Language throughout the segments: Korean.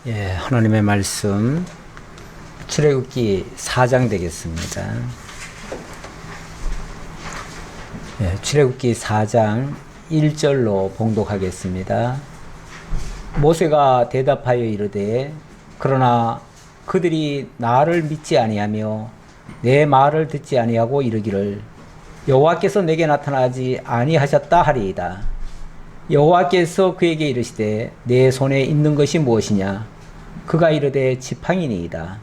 예, 하나님의 말씀 출애굽기 4장 되겠습니다. 예, 출애굽기 4장 1절로 봉독하겠습니다. 모세가 대답하여 이르되 그러나 그들이 나를 믿지 아니하며 내 말을 듣지 아니하고 이르기를 여호와께서 내게 나타나지 아니하셨다 하리이다. 여호와께서 그에게 이르시되 내 손에 있는 것이 무엇이냐? 그가 이르되 지팡이니이다.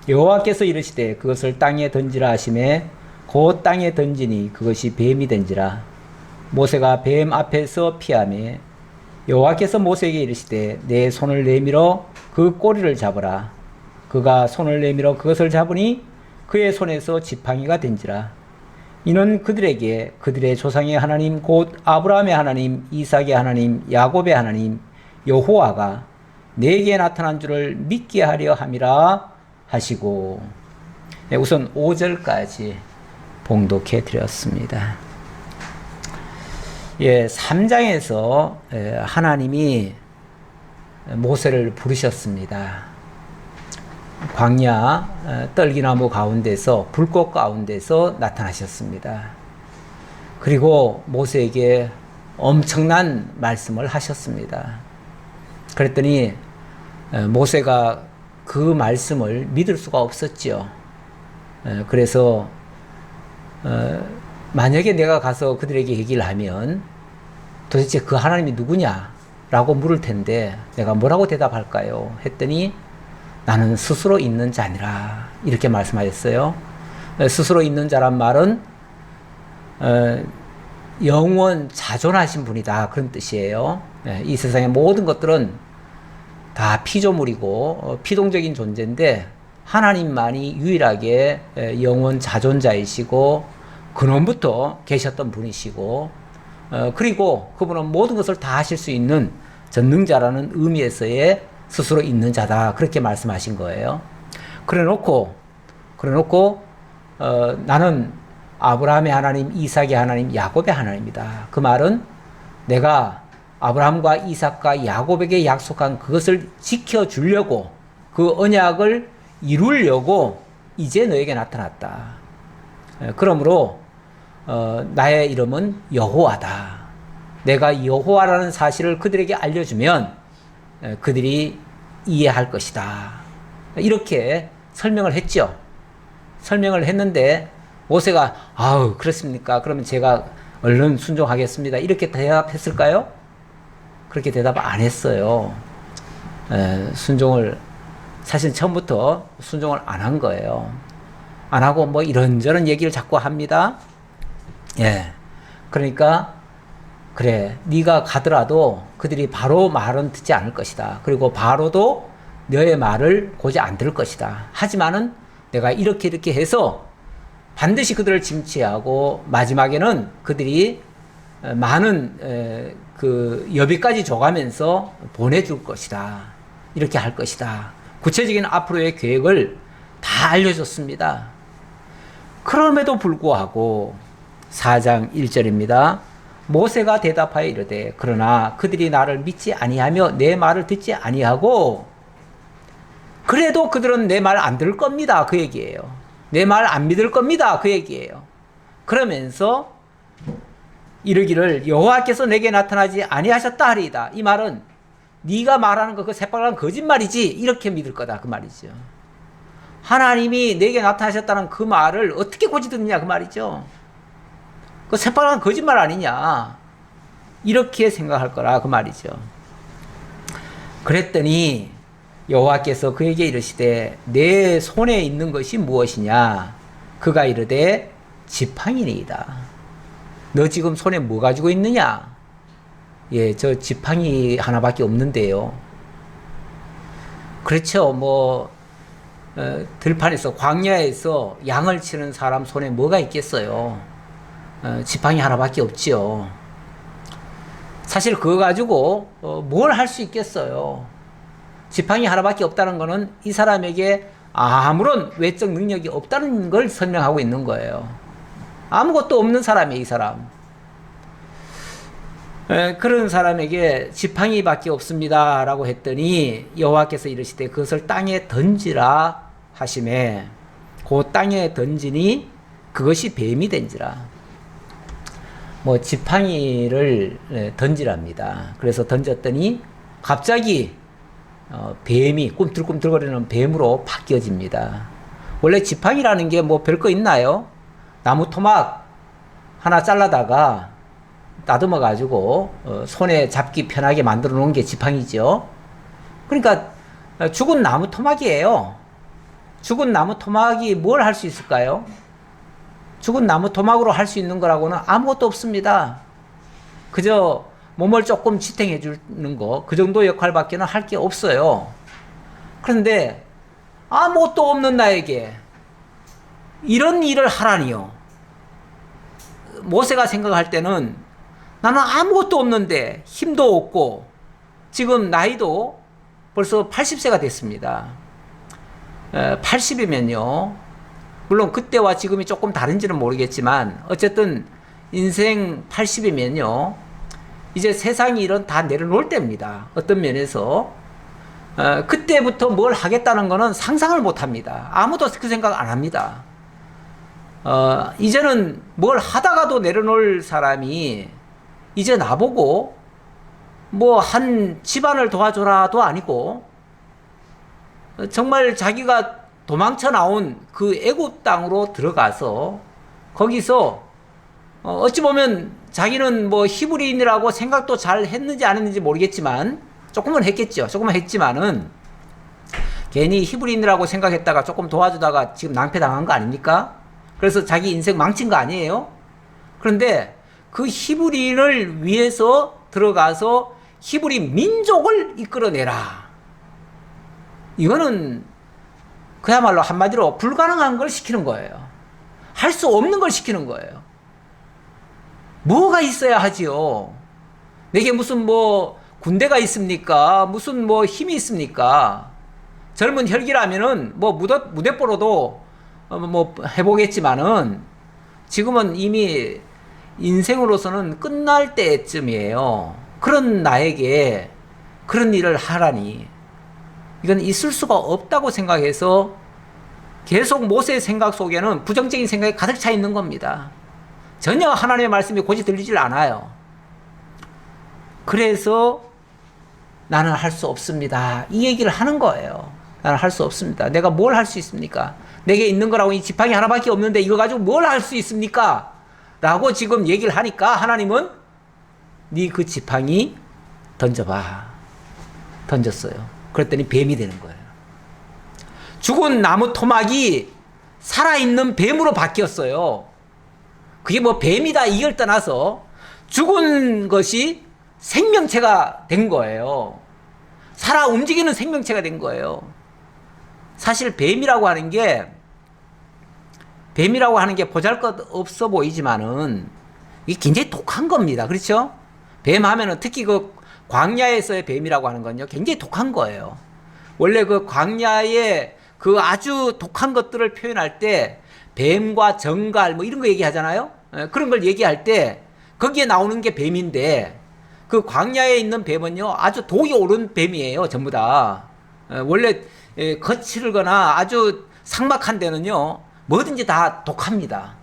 여호와께서 이르시되 그것을 땅에 던지라 하시매 곧 땅에 던지니 그것이 뱀이 된지라. 모세가 뱀 앞에서 피하매 여호와께서 모세에게 이르시되 내 손을 내밀어 그 꼬리를 잡으라. 그가 손을 내밀어 그것을 잡으니 그의 손에서 지팡이가 된지라. 이는 그들에게 그들의 조상의 하나님 곧 아브라함의 하나님, 이삭의 하나님, 야곱의 하나님 여호와가 내게 나타난 줄을 믿게 하려 함이라 하시고. 네, 우선 5절까지 봉독해 드렸습니다. 예, 3장에서 하나님이 모세를 부르셨습니다. 광야 떨기나무 가운데서 불꽃 가운데서 나타나셨습니다. 그리고 모세에게 엄청난 말씀을 하셨습니다. 그랬더니 모세가 그 말씀을 믿을 수가 없었죠. 그래서 만약에 내가 가서 그들에게 얘기를 하면 도대체 그 하나님이 누구냐라고 물을 텐데 내가 뭐라고 대답할까요? 했더니 나는 스스로 있는 자니라 이렇게 말씀하셨어요. 스스로 있는 자란 말은 영원 자존하신 분이다 그런 뜻이에요. 이 세상의 모든 것들은 다 피조물이고 피동적인 존재인데 하나님만이 유일하게 영원 자존자이시고 근원부터 계셨던 분이시고 그리고 그분은 모든 것을 다 하실 수 있는 전능자라는 의미에서의 스스로 있는 자다 그렇게 말씀하신 거예요. 그래놓고 나는 아브라함의 하나님, 이삭의 하나님, 야곱의 하나님이다. 그 말은 내가 아브라함과 이삭과 야곱에게 약속한 그것을 지켜주려고 그 언약을 이루려고 이제 너에게 나타났다. 그러므로 나의 이름은 여호와다. 내가 여호와라는 사실을 그들에게 알려주면 그들이 이해할 것이다. 이렇게 설명을 했죠. 설명을 했는데 모세가 아우 그렇습니까? 그러면 제가 얼른 순종하겠습니다. 이렇게 대답했을까요? 그렇게 대답 안 했어요. 순종을 사실 처음부터 순종을 안 한 거예요. 안 하고 뭐 이런저런 얘기를 자꾸 합니다. 예. 그러니까 그래 네가 가더라도 그들이 바로 말은 듣지 않을 것이다. 그리고 바로도 너의 말을 고지 안 들을 것이다. 하지만은 내가 이렇게 해서 반드시 그들을 징치하고 마지막에는 그들이 많은 그 여비까지 줘가면서 보내줄 것이다. 이렇게 할 것이다. 구체적인 앞으로의 계획을 다 알려줬습니다. 그럼에도 불구하고 4장 1절입니다. 모세가 대답하여 이르되 그러나 그들이 나를 믿지 아니하며 내 말을 듣지 아니하고 그래도 그들은 내 말 안 들을 겁니다. 그 얘기예요. 내 말 안 믿을 겁니다. 그 얘기예요. 그러면서 이르기를 여호와께서 내게 나타나지 아니하셨다 하리이다. 이 말은 네가 말하는 거 그 새빨간 거짓말이지 이렇게 믿을 거다 그 말이죠. 하나님이 내게 나타나셨다는 그 말을 어떻게 고지 듣느냐 그 말이죠. 그 새빨간 거짓말 아니냐 이렇게 생각할 거라 그 말이죠. 그랬더니 여호와께서 그에게 이르시되 내 손에 있는 것이 무엇이냐? 그가 이르되 지팡이니이다. 너 지금 손에 뭐 가지고 있느냐? 예, 저 지팡이 하나밖에 없는데요. 그렇죠. 뭐 들판에서 광야에서 양을 치는 사람 손에 뭐가 있겠어요? 지팡이 하나밖에 없지요. 사실 그거 가지고 뭘 할 수 있겠어요? 지팡이 하나밖에 없다는 것은 이 사람에게 아무런 외적 능력이 없다는 걸 설명하고 있는 거예요. 아무것도 없는 사람이에요, 이 사람. 그런 사람에게 지팡이밖에 없습니다라고 했더니 여호와께서 이르시되 그것을 땅에 던지라 하시매 그 땅에 던지니 그것이 뱀이 된지라. 뭐 지팡이를 던지랍니다. 그래서 던졌더니 갑자기 뱀이 꿈틀꿈틀거리는 뱀으로 바뀌어집니다. 원래 지팡이라는 게 뭐 별거 있나요? 나무 토막 하나 잘라다가 다듬어 가지고 손에 잡기 편하게 만들어 놓은 게 지팡이죠. 그러니까 죽은 나무 토막이에요. 죽은 나무 토막이 뭘 할 수 있을까요? 죽은 나무 토막으로 할 수 있는 거라고는 아무것도 없습니다. 그저 몸을 조금 지탱해 주는 거, 그 정도 역할밖에는 할 게 없어요. 그런데 아무것도 없는 나에게 이런 일을 하라니요. 모세가 생각할 때는 나는 아무것도 없는데 힘도 없고 지금 나이도 벌써 80세가 됐습니다. 80이면요. 물론 그때와 지금이 조금 다른지는 모르겠지만 어쨌든 인생 80이면요. 이제 세상 일은 다 내려놓을 때입니다. 어떤 면에서. 그때부터 뭘 하겠다는 거는 상상을 못 합니다. 아무도 그 생각 안 합니다. 이제는 뭘 하다가도 내려놓을 사람이 이제 나보고 뭐 한 집안을 도와줘라도 아니고 정말 자기가 도망쳐 나온 그 애굽 땅으로 들어가서 거기서 어찌 보면 자기는 뭐 히브리인이라고 생각도 잘 했는지 안 했는지 모르겠지만 조금은 했겠죠. 조금은 했지만은 괜히 히브리인이라고 생각했다가 조금 도와주다가 지금 낭패당한 거 아닙니까? 그래서 자기 인생 망친 거 아니에요? 그런데 그 히브리인을 위해서 들어가서 히브리 민족을 이끌어내라. 이거는 그야말로 한마디로 불가능한 걸 시키는 거예요. 할 수 없는 걸 시키는 거예요. 뭐가 있어야 하지요? 내게 무슨 뭐 군대가 있습니까? 무슨 뭐 힘이 있습니까? 젊은 혈기라면은 뭐 무대뽀로도 뭐 해보겠지만은 지금은 이미 인생으로서는 끝날 때쯤이에요. 그런 나에게 그런 일을 하라니 이건 있을 수가 없다고 생각해서 계속 모세의 생각 속에는 부정적인 생각이 가득 차 있는 겁니다. 전혀 하나님의 말씀이 고지 들리질 않아요. 그래서 나는 할 수 없습니다. 이 얘기를 하는 거예요. 나는 할 수 없습니다. 내가 뭘 할 수 있습니까? 내게 있는 거라고 이 지팡이 하나밖에 없는데 이거 가지고 뭘 할 수 있습니까? 라고 지금 얘기를 하니까 하나님은 네 그 지팡이 던져봐. 던졌어요. 그랬더니 뱀이 되는 거예요. 죽은 나무 토막이 살아있는 뱀으로 바뀌었어요. 그게 뭐 뱀이다 이걸 떠나서 죽은 것이 생명체가 된 거예요. 살아 움직이는 생명체가 된 거예요. 사실 뱀이라고 하는 게 보잘것없어 보이지만은 이게 굉장히 독한 겁니다. 그렇죠? 뱀 하면은 특히 그 광야에서의 뱀이라고 하는 건요, 굉장히 독한 거예요. 원래 그 광야의 그 아주 독한 것들을 표현할 때 뱀과 정갈 뭐 이런 거 얘기하잖아요. 그런 걸 얘기할 때 거기에 나오는 게 뱀인데 그 광야에 있는 뱀은요 아주 독이 오른 뱀이에요. 전부 다. 원래 거칠거나 아주 삭막한 데는요 뭐든지 다 독합니다.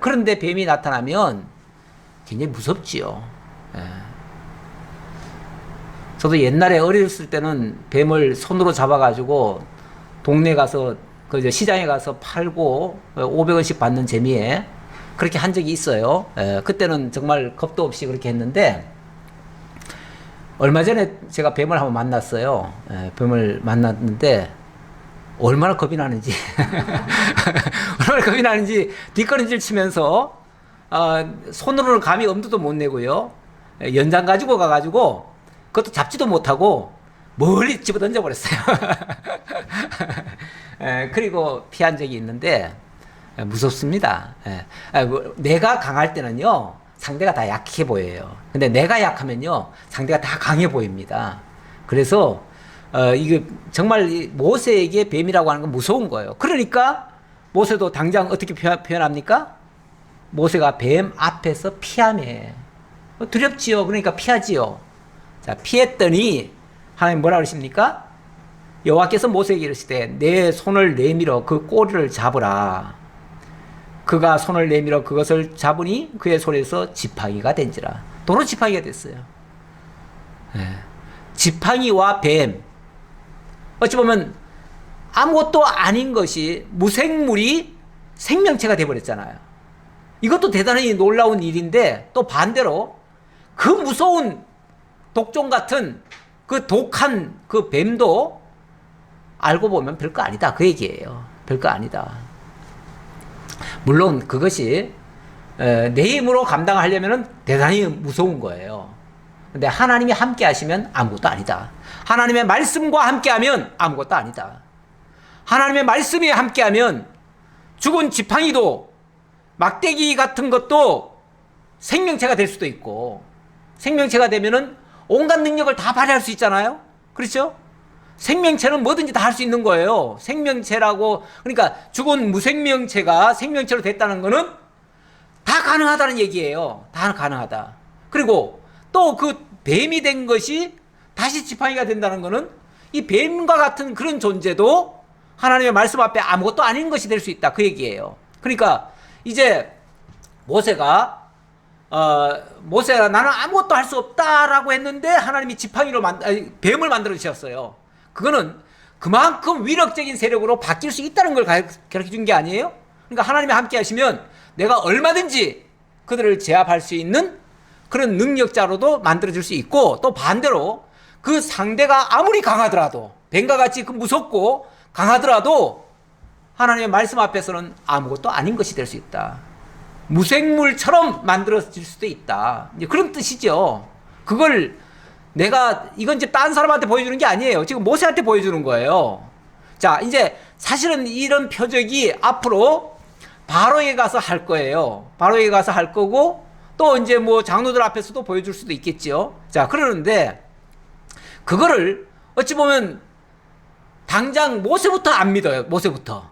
그런데 뱀이 나타나면 굉장히 무섭지요. 저도 옛날에 어렸을 때는 뱀을 손으로 잡아가지고 동네 가서 그 시장에 가서 팔고 500원씩 받는 재미에 그렇게 한 적이 있어요. 그때는 정말 겁도 없이 그렇게 했는데 얼마 전에 제가 뱀을 한번 만났어요. 뱀을 만났는데 얼마나 겁이 나는지 얼마나 겁이 나는지 뒷걸음질 치면서 손으로는 감히 엄두도 못 내고요. 연장 가지고 가가지고 그것도 잡지도 못하고 멀리 집어 던져버렸어요. 그리고 피한 적이 있는데 무섭습니다. 내가 강할 때는요 상대가 다 약해 보여요. 근데 내가 약하면요 상대가 다 강해 보입니다. 그래서 이게 정말 모세에게 뱀이라고 하는 건 무서운 거예요. 그러니까 모세도 당장 어떻게 표현합니까? 모세가 뱀 앞에서 피하며 두렵지요. 그러니까 피하지요. 자, 피했더니 하나님 뭐라 그러십니까? 여호와께서 모세에게 이르시되 내 손을 내밀어 그 꼬리를 잡으라. 그가 손을 내밀어 그것을 잡으니 그의 손에서 지팡이가 된지라. 도로 지팡이가 됐어요. 지팡이와 뱀, 어찌 보면 아무것도 아닌 것이 무생물이 생명체가 되어버렸잖아요. 이것도 대단히 놀라운 일인데, 또 반대로 그 무서운 독종 같은 그 독한 그 뱀도 알고 보면 별거 아니다, 그 얘기예요. 별거 아니다. 물론 그것이 내 힘으로 감당하려면 대단히 무서운 거예요. 근데 하나님이 함께 하시면 아무것도 아니다. 하나님의 말씀과 함께 하면 아무것도 아니다. 하나님의 말씀이 함께 하면 죽은 지팡이도 막대기 같은 것도 생명체가 될 수도 있고, 생명체가 되면은 온갖 능력을 다 발휘할 수 있잖아요. 그렇죠? 생명체는 뭐든지 다 할 수 있는 거예요. 생명체라고, 그러니까 죽은 무생명체가 생명체로 됐다는 거는 다 가능하다는 얘기예요. 다 가능하다. 그리고 또 그 뱀이 된 것이 다시 지팡이가 된다는 거는 이 뱀과 같은 그런 존재도 하나님의 말씀 앞에 아무것도 아닌 것이 될 수 있다, 그 얘기예요. 그러니까 이제 모세가 나는 아무것도 할 수 없다라고 했는데 하나님이 뱀을 만들어 주셨어요. 그거는 그만큼 위력적인 세력으로 바뀔 수 있다는 걸 가르쳐 준 게 아니에요? 그러니까 하나님이 함께 하시면 내가 얼마든지 그들을 제압할 수 있는 그런 능력자로도 만들어줄 수 있고, 또 반대로 그 상대가 아무리 강하더라도, 뱀과 같이 그 무섭고 강하더라도 하나님의 말씀 앞에서는 아무것도 아닌 것이 될 수 있다. 무생물처럼 만들어질 수도 있다. 이제 그런 뜻이죠. 그걸 이건 이제 딴 사람한테 보여주는 게 아니에요. 지금 모세한테 보여주는 거예요. 자, 이제 사실은 이런 표적이 앞으로 바로에게 가서 할 거예요. 바로에게 가서 할 거고, 또 이제 뭐 장로들 앞에서도 보여줄 수도 있겠죠. 자, 그러는데 그거를 어찌 보면 당장 모세부터 안 믿어요. 모세부터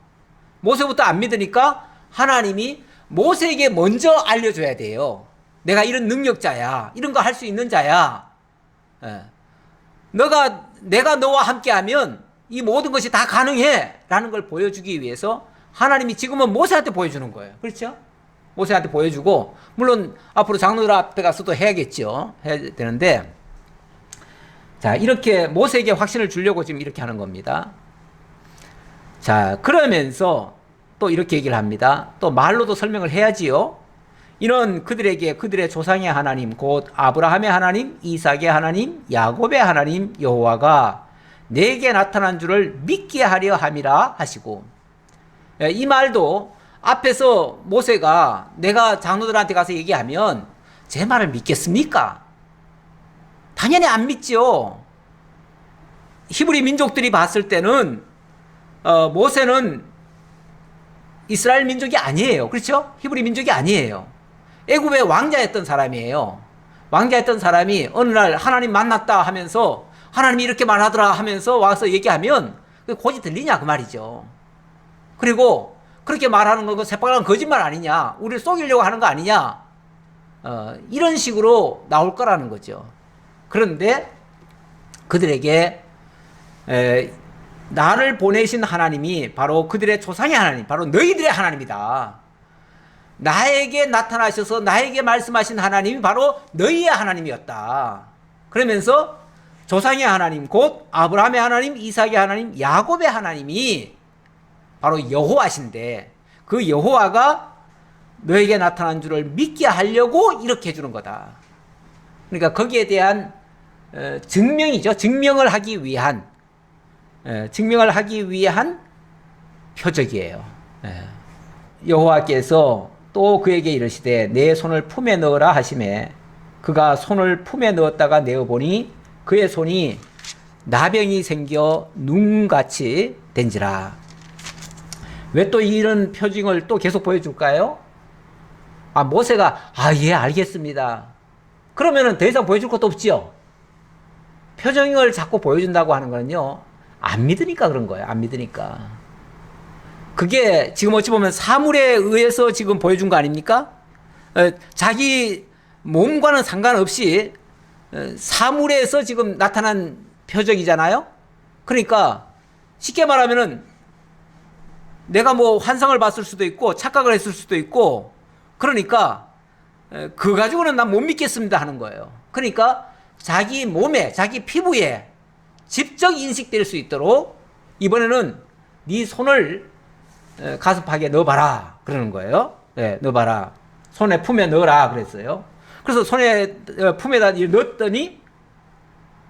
안 믿으니까 하나님이 모세에게 먼저 알려줘야 돼요. 내가 이런 능력자야. 이런 거 할 수 있는 자야. 내가 너와 함께하면 이 모든 것이 다 가능해 라는 걸 보여주기 위해서 하나님이 지금은 모세한테 보여주는 거예요. 그렇죠? 모세한테 보여주고, 물론 앞으로 장로들 앞에 가서도 해야겠죠. 해야 되는데, 자, 이렇게 모세에게 확신을 주려고 지금 이렇게 하는 겁니다. 자, 그러면서 또 이렇게 얘기를 합니다. 또 말로도 설명을 해야지요. 이는 그들에게 그들의 조상의 하나님, 곧 아브라함의 하나님, 이삭의 하나님, 야곱의 하나님 여호와가 내게 나타난 줄을 믿게 하려 함이라 하시고, 이 말도 앞에서 모세가 내가 장로들한테 가서 얘기하면 제 말을 믿겠습니까? 당연히 안 믿죠. 히브리 민족들이 봤을 때는 모세는 이스라엘 민족이 아니에요. 그렇죠? 히브리 민족이 아니에요. 애굽의 왕자였던 사람이에요. 왕자였던 사람이 어느 날 하나님 만났다 하면서 하나님이 이렇게 말하더라 하면서 와서 얘기하면 곧이 들리냐 그 말이죠. 그리고 그렇게 말하는 건 새빨간 거짓말 아니냐, 우리를 속이려고 하는 거 아니냐, 이런 식으로 나올 거라는 거죠. 그런데 그들에게 나를 보내신 하나님이 바로 그들의 조상의 하나님, 바로 너희들의 하나님이다. 나에게 나타나셔서 나에게 말씀하신 하나님이 바로 너희의 하나님이었다. 그러면서 조상의 하나님, 곧 아브라함의 하나님, 이삭의 하나님, 야곱의 하나님이 바로 여호와신데, 그 여호와가 너에게 나타난 줄을 믿게 하려고 이렇게 해주는 거다. 그러니까 거기에 대한 증명이죠. 증명을 하기 위한 표적이에요. 여호와께서 또 그에게 이르시되 내 손을 품에 넣으라 하시매 그가 손을 품에 넣었다가 내어보니 그의 손이 나병이 생겨 눈같이 된지라. 왜 또 이런 표징을 또 계속 보여줄까요? 모세가 예, 알겠습니다. 그러면은 더 이상 보여줄 것도 없지요. 표징을 자꾸 보여준다고 하는 거는요, 안 믿으니까 그런 거예요. 안 믿으니까. 그게 지금 어찌 보면 사물에 의해서 지금 보여준 거 아닙니까? 자기 몸과는 상관없이 사물에서 지금 나타난 표적이잖아요. 그러니까 쉽게 말하면은 내가 뭐 환상을 봤을 수도 있고 착각을 했을 수도 있고, 그러니까 그거 가지고는 난 못 믿겠습니다 하는 거예요. 그러니까 자기 몸에, 자기 피부에 직접 인식될 수 있도록 이번에는 네 손을 가슴팍에 넣어봐라 그러는 거예요. 네, 넣어봐라. 손에 품에 넣어라 그랬어요. 그래서 손에 품에다 넣었더니,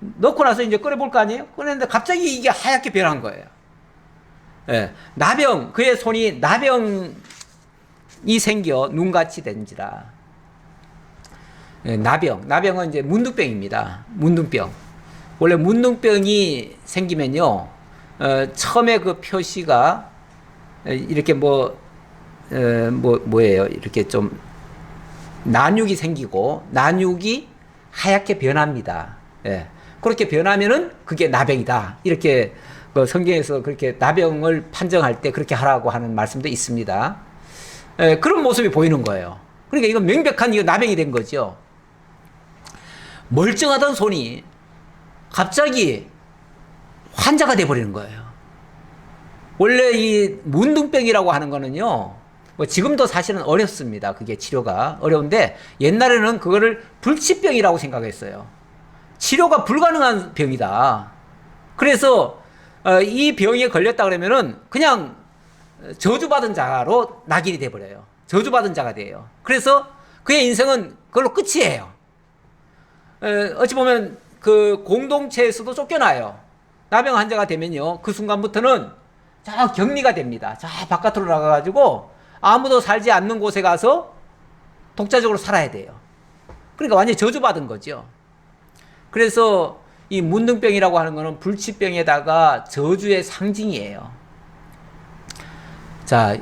넣고 나서 이제 꺼내볼 거 아니에요? 꺼냈는데 갑자기 이게 하얗게 변한 거예요. 예, 나병, 그의 손이 나병이 생겨 눈같이 된지라. 예, 나병은 이제 문둥병입니다. 문둥병. 원래 문둥병이 생기면요, 처음에 그 표시가 이렇게 뭐예요? 이렇게 좀 난육이 생기고 난육이 하얗게 변합니다. 예. 그렇게 변하면은 그게 나병이다. 이렇게 성경에서 그렇게 나병을 판정할 때 그렇게 하라고 하는 말씀도 있습니다. 예, 그런 모습이 보이는 거예요. 그러니까 이건 명백한 이거 나병이 된 거죠. 멀쩡하던 손이 갑자기 환자가 돼버리는 거예요. 원래 이 문둥병이라고 하는 거는요, 뭐 지금도 사실은 어렵습니다. 그게 치료가 어려운데, 옛날에는 그거를 불치병이라고 생각했어요. 치료가 불가능한 병이다. 그래서 이 병에 걸렸다 그러면은 그냥 저주받은 자로 낙인이 돼버려요. 저주받은 자가 돼요. 그래서 그의 인생은 그걸로 끝이에요. 어찌 보면 그 공동체에서도 쫓겨나요. 나병 환자가 되면요, 그 순간부터는 저 격리가 됩니다. 저 바깥으로 나가가지고 아무도 살지 않는 곳에 가서 독자적으로 살아야 돼요. 그러니까 완전히 저주받은 거죠. 그래서 이 문둥병이라고 하는 거는 불치병에다가 저주의 상징이에요. 자,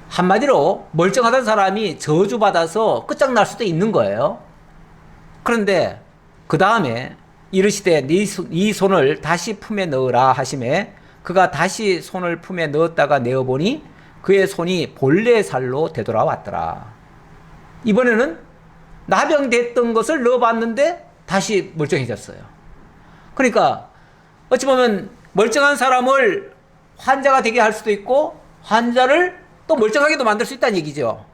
한마디로 멀쩡하던 사람이 저주받아서 끝장날 수도 있는 거예요. 그런데 그 다음에 이르시되 네 손을 다시 품에 넣으라 하시매 그가 다시 손을 품에 넣었다가 내어보니 그의 손이 본래 살로 되돌아왔더라. 이번에는 나병됐던 것을 넣어봤는데 다시 멀쩡해졌어요. 그러니까 어찌 보면 멀쩡한 사람을 환자가 되게 할 수도 있고 환자를 또 멀쩡하게도 만들 수 있다는 얘기죠.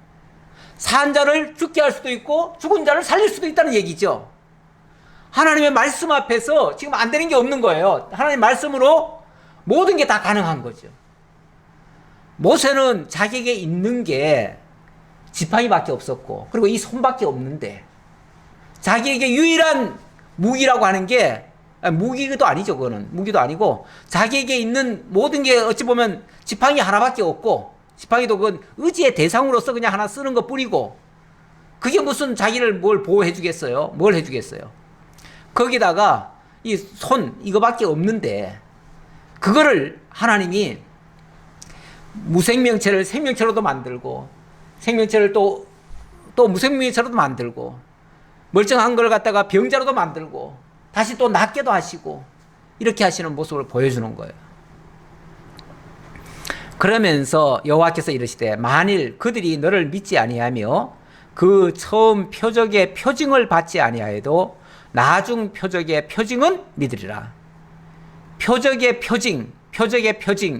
산 자를 죽게 할 수도 있고 죽은 자를 살릴 수도 있다는 얘기죠. 하나님의 말씀 앞에서 지금 안 되는 게 없는 거예요. 하나님의 말씀으로 모든 게 다 가능한 거죠. 모세는 자기에게 있는 게 지팡이밖에 없었고 그리고 이 손밖에 없는데 자기에게 유일한 무기라고 하는 게 무기도 아니죠. 그거는 무기도 아니고 자기에게 있는 모든 게 어찌 보면 지팡이 하나밖에 없고 지팡이도 그건 의지의 대상으로서 그냥 하나 쓰는 것 뿐이고 그게 무슨 자기를 뭘 보호해 주겠어요? 뭘 해주겠어요? 거기다가 이 손 이거밖에 없는데 그거를 하나님이 무생명체를 생명체로도 만들고 생명체를 또 무생명체로도 만들고 멀쩡한 걸 갖다가 병자로도 만들고 다시 또 낫게도 하시고 이렇게 하시는 모습을 보여주는 거예요. 그러면서 여호와께서 이르시되 만일 그들이 너를 믿지 아니하며 그 처음 표적의 표징을 받지 아니하여도 나중 표적의 표징은 믿으리라. 표적의 표징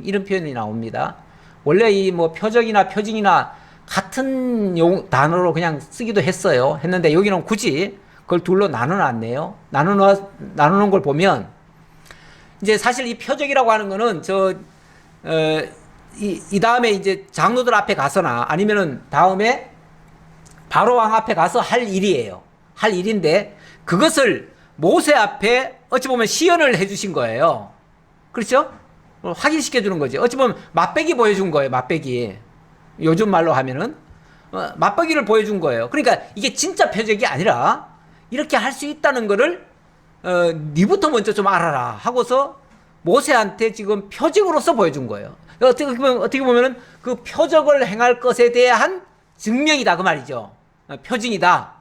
이런 표현이 나옵니다. 원래 이 뭐 표적이나 표징이나 같은 단어로 그냥 쓰기도 했는데 여기는 굳이 그걸 둘로 나눠놨네요. 나누는 걸 보면 이제 사실 이 표적이라고 하는 거는 이 다음에 이제 장로들 앞에 가서나 아니면은 다음에 바로 왕 앞에 가서 할 일이에요. 할 일인데 그것을 모세 앞에 어찌 보면 시연을 해주신 거예요. 그렇죠? 확인시켜 주는 거지. 어찌 보면 맛배기 보여준 거예요. 맛배기. 요즘 말로 하면은 맛배기를 보여준 거예요. 그러니까 이게 진짜 표적이 아니라 이렇게 할 수 있다는 거를 니부터 먼저 좀 알아라 하고서 모세한테 지금 표적으로서 보여준 거예요. 어떻게 보면은 그 표적을 행할 것에 대한 증명이다 그 말이죠. 표징이다.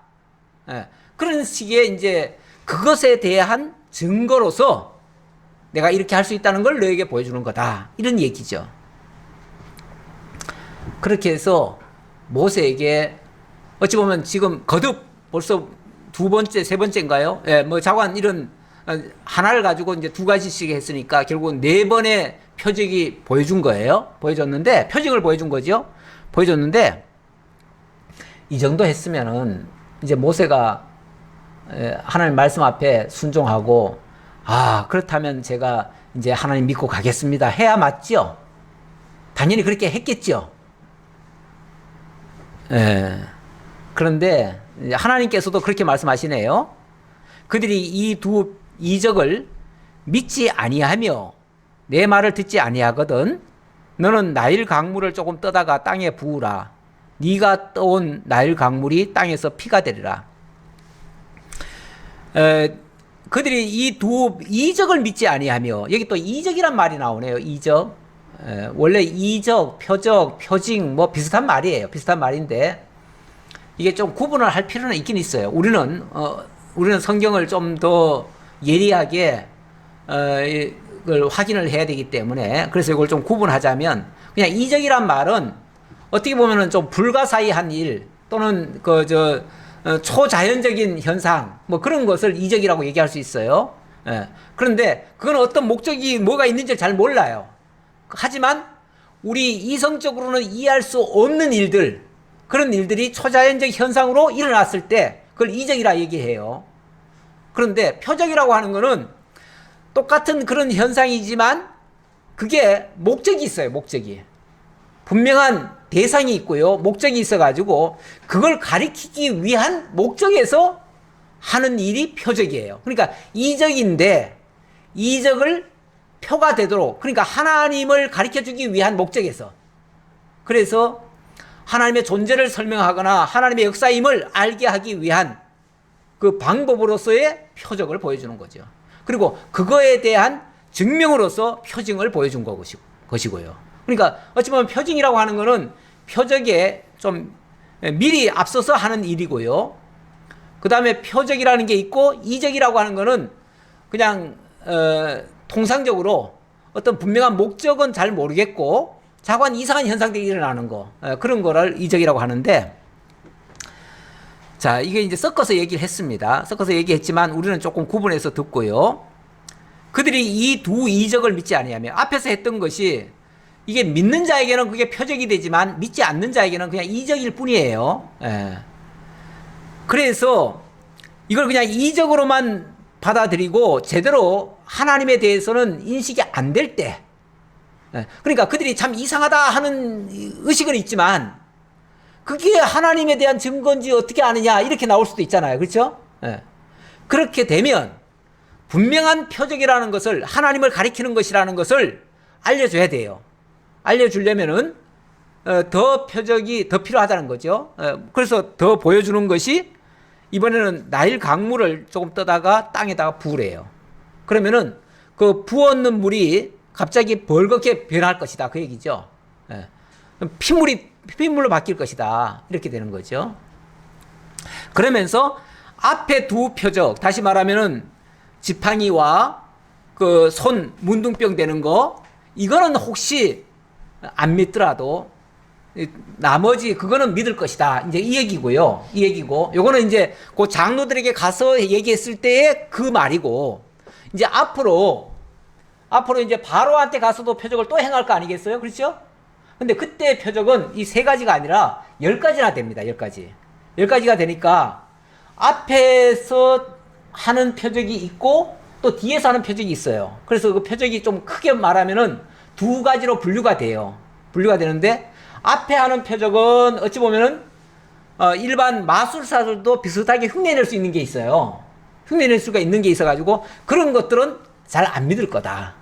그런 식의 이제 그것에 대한 증거로서 내가 이렇게 할 수 있다는 걸 너에게 보여주는 거다. 이런 얘기죠. 그렇게 해서 모세에게 어찌 보면 지금 거듭 벌써 두 번째, 세 번째인가요? 예, 뭐 자관 이런 하나를 가지고 이제 두 가지씩 했으니까 결국은 네 번의 표적이 보여준 거예요. 보여줬는데 표적을 보여준 거죠. 보여줬는데 이 정도 했으면은 이제 모세가 하나님 말씀 앞에 순종하고 그렇다면 제가 이제 하나님 믿고 가겠습니다 해야 맞죠? 당연히 그렇게 했겠죠. 그런데 하나님께서도 그렇게 말씀하시네요. 그들이 이 두 이적을 믿지 아니하며 내 말을 듣지 아니하거든 너는 나일 강물을 조금 떠다가 땅에 부으라. 네가 떠온 나일 강물이 땅에서 피가 되리라. 그들이 이 두 이적을 믿지 아니하며, 여기 또 이적이란 말이 나오네요. 이적. 원래 이적, 표적, 표징 뭐 비슷한 말이에요. 비슷한 말인데 이게 좀 구분을 할 필요는 있긴 있어요. 우리는 성경을 좀 더 예리하게 이걸 확인을 해야 되기 때문에, 그래서 이걸 좀 구분하자면, 그냥 이적이란 말은 어떻게 보면은 좀 불가사의한 일 또는 초자연적인 현상 뭐 그런 것을 이적이라고 얘기할 수 있어요. 그런데 그건 어떤 목적이 뭐가 있는지 잘 몰라요. 하지만 우리 이성적으로는 이해할 수 없는 일들, 그런 일들이 초자연적 현상으로 일어났을 때 그걸 이적이라 얘기해요. 그런데 표적이라고 하는 거는 똑같은 그런 현상이지만 그게 목적이 있어요. 목적이. 분명한 대상이 있고요. 목적이 있어가지고 그걸 가리키기 위한 목적에서 하는 일이 표적이에요. 그러니까 이적인데 이적을 표가 되도록, 그러니까 하나님을 가리켜주기 위한 목적에서, 그래서 하나님의 존재를 설명하거나 하나님의 역사임을 알게 하기 위한 그 방법으로서의 표적을 보여주는 거죠. 그리고 그거에 대한 증명으로서 표징을 보여준 것이고요. 그러니까 어찌 보면 표징이라고 하는 거는 표적에 좀 미리 앞서서 하는 일이고요. 그 다음에 표적이라는 게 있고 이적이라고 하는 거는 그냥 통상적으로 어떤 분명한 목적은 잘 모르겠고 자관 이상한 현상들이 일어나는 거, 그런 거를 이적이라고 하는데, 자, 이게 이제 섞어서 얘기를 했습니다. 섞어서 얘기했지만 우리는 조금 구분해서 듣고요. 그들이 이 두 이적을 믿지 아니하며, 앞에서 했던 것이 이게 믿는 자에게는 그게 표적이 되지만 믿지 않는 자에게는 그냥 이적일 뿐이에요. 그래서 이걸 그냥 이적으로만 받아들이고 제대로 하나님에 대해서는 인식이 안 될 때, 그러니까 그들이 참 이상하다 하는 의식은 있지만 그게 하나님에 대한 증거인지 어떻게 아느냐 이렇게 나올 수도 있잖아요. 그렇죠? 그렇게 되면 분명한 표적이라는 것을, 하나님을 가리키는 것이라는 것을 알려줘야 돼요. 알려주려면은 더 표적이 더 필요하다는 거죠. 그래서 더 보여주는 것이 이번에는 나일 강물을 조금 떠다가 땅에다가 부으래요. 그러면은 그 부었는 물이 갑자기 벌겋게 변할 것이다, 그 얘기죠. 피물로 바뀔 것이다, 이렇게 되는 거죠. 그러면서 앞에 두 표적, 다시 말하면은 지팡이와 그 손 문둥병 되는 거, 이거는 혹시 안 믿더라도 나머지 그거는 믿을 것이다, 이제 이 얘기고요. 이 얘기고, 요거는 이제 그 장로들에게 가서 얘기했을 때의 그 말이고, 이제 앞으로 이제 바로한테 가서도 표적을 또 행할 거 아니겠어요? 그렇죠? 근데 그때 표적은 이 세 가지가 아니라 10가지나 됩니다. 10가지. 10가지가 되니까 앞에서 하는 표적이 있고 또 뒤에서 하는 표적이 있어요. 그래서 그 표적이 좀 크게 말하면은 두 가지로 분류가 돼요. 분류가 되는데, 앞에 하는 표적은 어찌 보면은 일반 마술사들도 비슷하게 흉내낼 수 있는 게 있어요. 흉내낼 수가 있는 게 있어가지고 그런 것들은 잘 안 믿을 거다.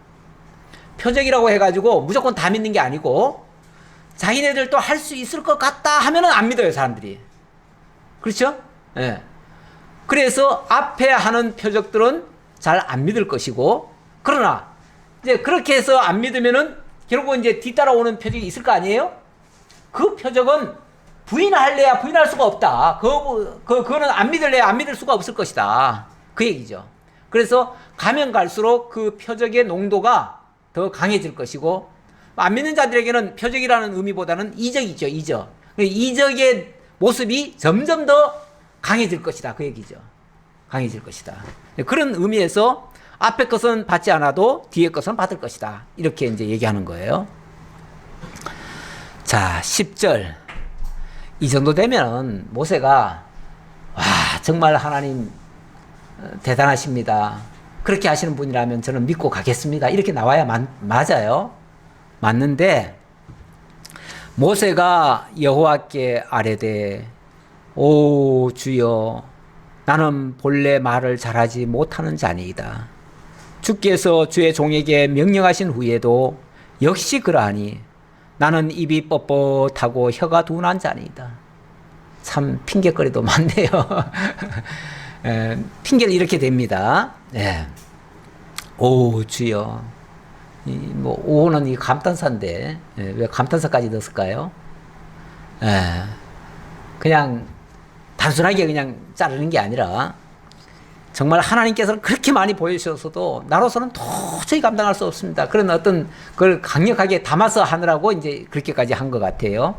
표적이라고 해가지고 무조건 다 믿는 게 아니고 자기네들도 할 수 있을 것 같다 하면은 안 믿어요, 사람들이. 그렇죠? 예. 그래서 앞에 하는 표적들은 잘 안 믿을 것이고, 그러나 이제 그렇게 해서 안 믿으면은 결국은 이제 뒤따라오는 표적이 있을 거 아니에요? 그 표적은 부인할래야 부인할 수가 없다. 그거는 안 믿을래야 안 믿을 수가 없을 것이다, 그 얘기죠. 그래서 가면 갈수록 그 표적의 농도가 더 강해질 것이고, 안 믿는 자들에게는 표적이라는 의미보다는 이적이죠. 이적의 모습이 점점 더 강해질 것이다, 그 얘기죠. 강해질 것이다. 그런 의미에서 앞에 것은 받지 않아도 뒤에 것은 받을 것이다. 이렇게 이제 얘기하는 거예요. 자, 10절. 이 정도 되면 모세가 와, 정말 하나님 대단하십니다. 그렇게 하시는 분이라면 저는 믿고 가겠습니다. 이렇게 나와야 맞아요. 맞는데 모세가 여호와께 아뢰되 오 주여 나는 본래 말을 잘하지 못하는 자니이다. 주께서 주의 종에게 명령하신 후에도 역시 그러하니 나는 입이 뻣뻣하고 혀가 둔한 자니이다. 참 핑계거리도 많네요. 핑계를 이렇게 댑니다. 네. 오 주여, 뭐 오는 이 감탄사인데 왜 감탄사까지 넣었을까요? 그냥 단순하게 그냥 자르는 게 아니라 정말 하나님께서는 그렇게 많이 보여주셔서도 나로서는 도저히 감당할 수 없습니다. 그런 어떤 그걸 강력하게 담아서 하느라고 이제 그렇게까지 한 것 같아요.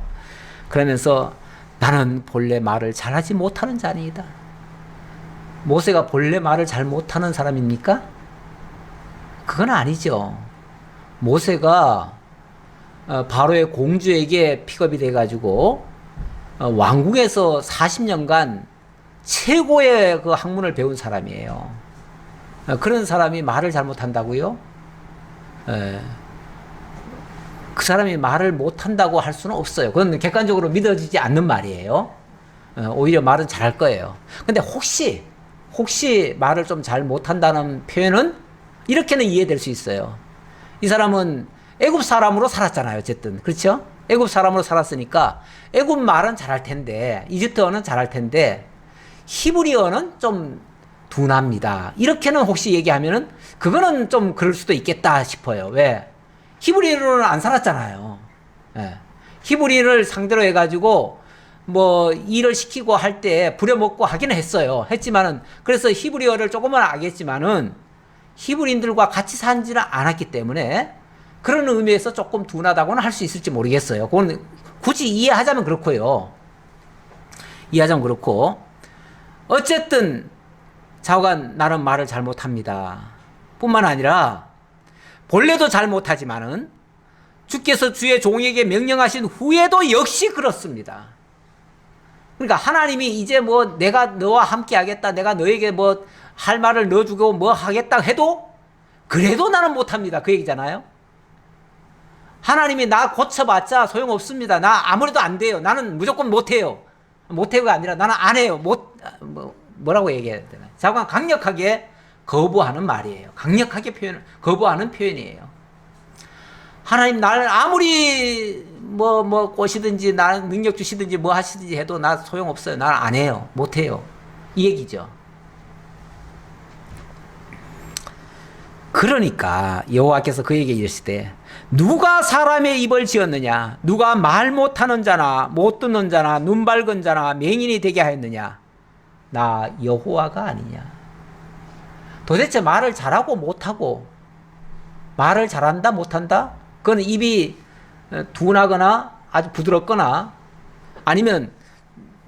그러면서 나는 본래 말을 잘하지 못하는 자니이다. 모세가 본래 말을 잘 못하는 사람입니까? 그건 아니죠. 모세가 바로의 공주에게 픽업이 돼가지고 왕궁에서 40년간 최고의 그 학문을 배운 사람이에요. 그런 사람이 말을 잘못한다고요? 그 사람이 말을 못한다고 할 수는 없어요. 그건 객관적으로 믿어지지 않는 말이에요. 오히려 말은 잘할 거예요. 근데 혹시 말을 좀 잘 못한다는 표현은 이렇게는 이해될 수 있어요. 이 사람은 애굽 사람으로 살았잖아요. 어쨌든 그렇죠? 애굽 사람으로 살았으니까 애굽 말은 잘할 텐데 이집트어는 잘할 텐데 히브리어는 좀 둔합니다. 이렇게는 혹시 얘기하면은 그거는 좀 그럴 수도 있겠다 싶어요. 왜? 히브리어는 안 살았잖아요. 예. 히브리어를 상대로 해가지고 뭐 일을 시키고 할 때 부려먹고 하기는 했어요. 했지만은 그래서 히브리어를 조금은 알겠지만은 히브리인들과 같이 산지는 않았기 때문에 그런 의미에서 조금 둔하다고는 할 수 있을지 모르겠어요. 그건 굳이 이해하자면 그렇고요. 이해하자면 그렇고 어쨌든 좌우간 나는 말을 잘 못합니다. 뿐만 아니라 본래도 잘 못하지만은 주께서 주의 종에게 명령하신 후에도 역시 그렇습니다. 그러니까 하나님이 이제 뭐 내가 너와 함께 하겠다, 내가 너에게 뭐 할 말을 넣어주고 뭐 하겠다 해도 그래도 나는 못합니다. 그 얘기잖아요. 하나님이 나 고쳐봤자 소용없습니다. 나 아무래도 안 돼요. 나는 무조건 못해요. 못해요가 아니라 나는 안 해요. 뭐라고 얘기해야 되나? 자관 강력하게 거부하는 말이에요. 강력하게 거부하는 표현이에요. 하나님 나를 아무리 뭐 꼬시든지 나는 능력 주시든지 뭐 하시든지 해도 나 소용없어요. 나는 안 해요. 못해요. 이 얘기죠. 그러니까 여호와께서 그에게 이르시되 누가 사람의 입을 지었느냐? 누가 말 못하는 자나 못 듣는 자나 눈 밝은 자나 맹인이 되게 하였느냐? 나 여호와가 아니냐? 도대체 말을 잘하고 못하고 말을 잘한다 못한다? 그건 입이 둔하거나 아주 부드럽거나 아니면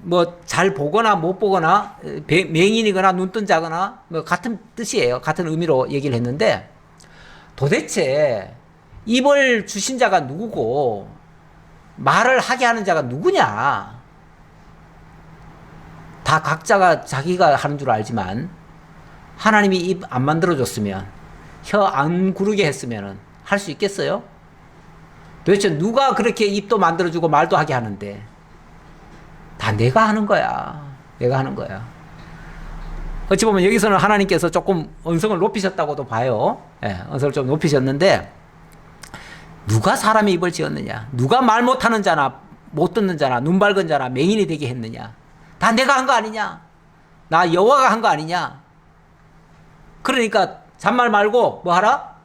뭐 잘 보거나 못 보거나 맹인이거나 눈뜬 자거나 뭐 같은 뜻이에요. 같은 의미로 얘기를 했는데 도대체 입을 주신 자가 누구고 말을 하게 하는 자가 누구냐? 다 각자가 자기가 하는 줄 알지만 하나님이 입 안 만들어줬으면 혀 안 구르게 했으면 할 수 있겠어요? 도대체 누가 그렇게 입도 만들어주고 말도 하게 하는데 다 내가 하는 거야. 내가 하는 거야. 어찌 보면 여기서는 하나님께서 조금 언성을 높이셨다고도 봐요. 예, 언성을 좀 높이셨는데 누가 사람의 입을 지었느냐? 누가 말 못하는 자나 못 듣는 자나 눈 밝은 자나 맹인이 되게 했느냐? 다 내가 한 거 아니냐? 나 여호와가 한 거 아니냐? 그러니까 잔말 말고 뭐 하라?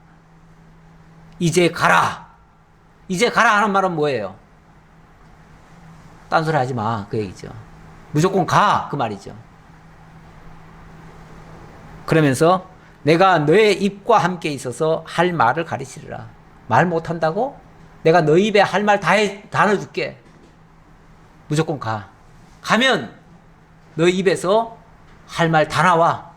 이제 가라. 이제 가라 하는 말은 뭐예요? 딴소리 하지 마. 그 얘기죠. 무조건 가. 그 말이죠. 그러면서 내가 너의 입과 함께 있어서 할 말을 가르치리라. 말 못한다고? 내가 너 입에 할 말 다 넣어줄게. 무조건 가. 가면 너 입에서 할 말 다 나와.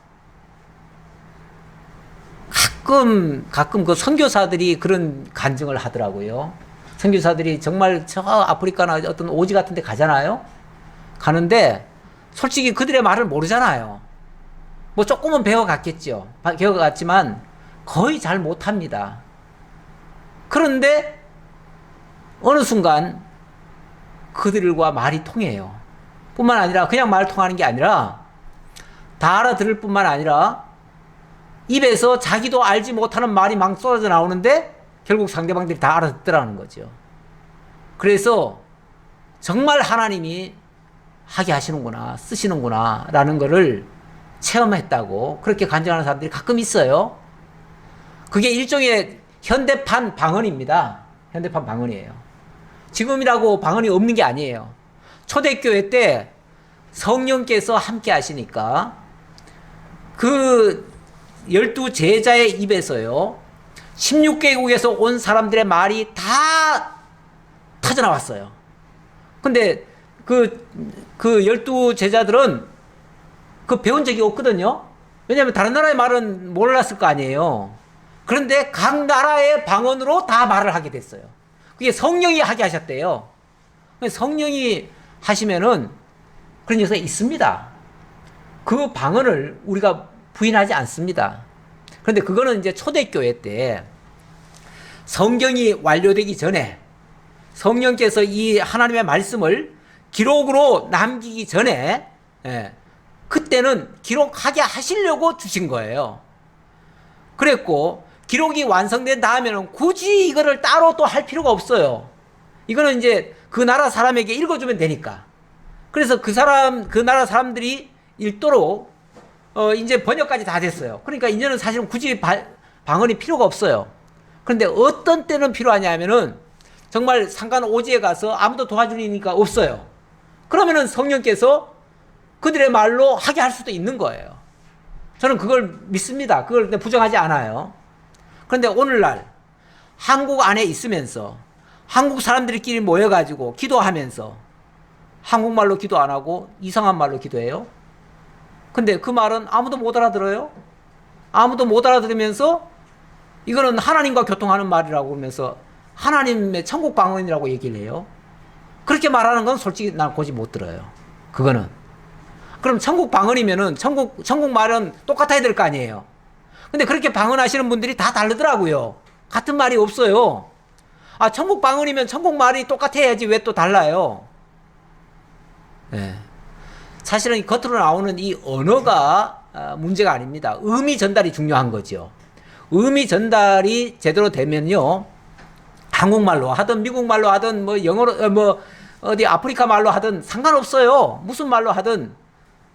가끔 그 선교사들이 그런 간증을 하더라고요. 선교사들이 정말 저 아프리카나 어떤 오지 같은 데 가잖아요. 가는데 솔직히 그들의 말을 모르잖아요. 뭐 조금은 배워갔겠죠. 배워갔지만 거의 잘 못합니다. 그런데 어느 순간 그들과 말이 통해요. 뿐만 아니라 그냥 말 통하는 게 아니라 다 알아들을 뿐만 아니라 입에서 자기도 알지 못하는 말이 막 쏟아져 나오는데 결국 상대방들이 다 알아듣더라는 거죠. 그래서 정말 하나님이 하게 하시는구나, 쓰시는구나 라는 거를 체험했다고 그렇게 간증하는 사람들이 가끔 있어요. 그게 일종의 현대판 방언입니다. 현대판 방언이에요. 지금이라고 방언이 없는 게 아니에요. 초대교회 때 성령께서 함께 하시니까 그 12 제자의 입에서요 16개국에서 온 사람들의 말이 다 터져나왔어요. 근데 그 12 제자들은 그 배운 적이 없거든요. 왜냐하면 다른 나라의 말은 몰랐을 거 아니에요. 그런데 각 나라의 방언으로 다 말을 하게 됐어요. 그게 성령이 하게 하셨대요. 성령이 하시면은 그런 역사가 있습니다. 그 방언을 우리가 부인하지 않습니다. 그런데 그거는 이제 초대교회 때 성경이 완료되기 전에 성령께서 이 하나님의 말씀을 기록으로 남기기 전에 그때는 기록하게 하시려고 주신 거예요. 그랬고 기록이 완성된 다음에는 굳이 이거를 따로 또 할 필요가 없어요. 이거는 이제 그 나라 사람에게 읽어주면 되니까. 그래서 그 나라 사람들이 읽도록 이제 번역까지 다 됐어요. 그러니까 이제는 사실은 굳이 방언이 필요가 없어요. 그런데 어떤 때는 필요하냐면은 정말 상간 오지에 가서 아무도 도와주니까 없어요. 그러면은 성령께서 그들의 말로 하게 할 수도 있는 거예요. 저는 그걸 믿습니다. 그걸 부정하지 않아요. 그런데 오늘날 한국 안에 있으면서 한국 사람들끼리 모여가지고 기도하면서 한국말로 기도 안 하고 이상한 말로 기도해요. 근데 그 말은 아무도 못 알아들어요. 아무도 못 알아들으면서 이거는 하나님과 교통하는 말이라고 그러면서 하나님의 천국 방언이라고 얘기를 해요. 그렇게 말하는 건 솔직히 난 고지 못 들어요. 그거는. 그럼 천국 방언이면은 천국 말은 똑같아야 될 거 아니에요. 근데 그렇게 방언하시는 분들이 다 다르더라고요. 같은 말이 없어요. 아, 천국 방언이면 천국 말이 똑같아야지 왜 또 달라요? 네. 사실은 겉으로 나오는 이 언어가 문제가 아닙니다. 의미 전달이 중요한 거죠. 의미 전달이 제대로 되면요. 한국말로 하든 미국말로 하든 뭐 영어로 뭐 어디 아프리카 말로 하든 상관없어요. 무슨 말로 하든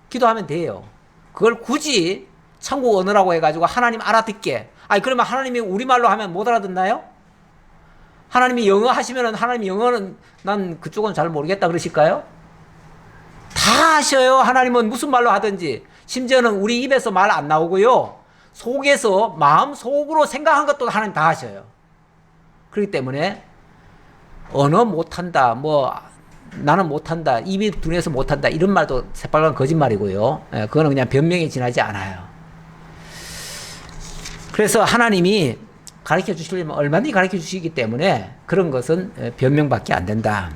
기도하면 돼요. 그걸 굳이 천국 언어라고 해가지고 하나님 알아듣게. 아니 그러면 하나님이 우리말로 하면 못 알아듣나요? 하나님이 영어 하시면은 하나님이 영어는 난 그쪽은 잘 모르겠다 그러실까요? 다 하셔요. 하나님은 무슨 말로 하든지. 심지어는 우리 입에서 말 안 나오고요. 속에서 마음 속으로 생각한 것도 하나님 다 하셔요. 그렇기 때문에 언어 못한다. 뭐 나는 못한다. 입이 둔해서 못한다. 이런 말도 새빨간 거짓말이고요. 그거는 그냥 변명에 지나지 않아요. 그래서 하나님이 가르쳐 주시려면 얼마든지 가르쳐 주시기 때문에 그런 것은 변명밖에 안 된다.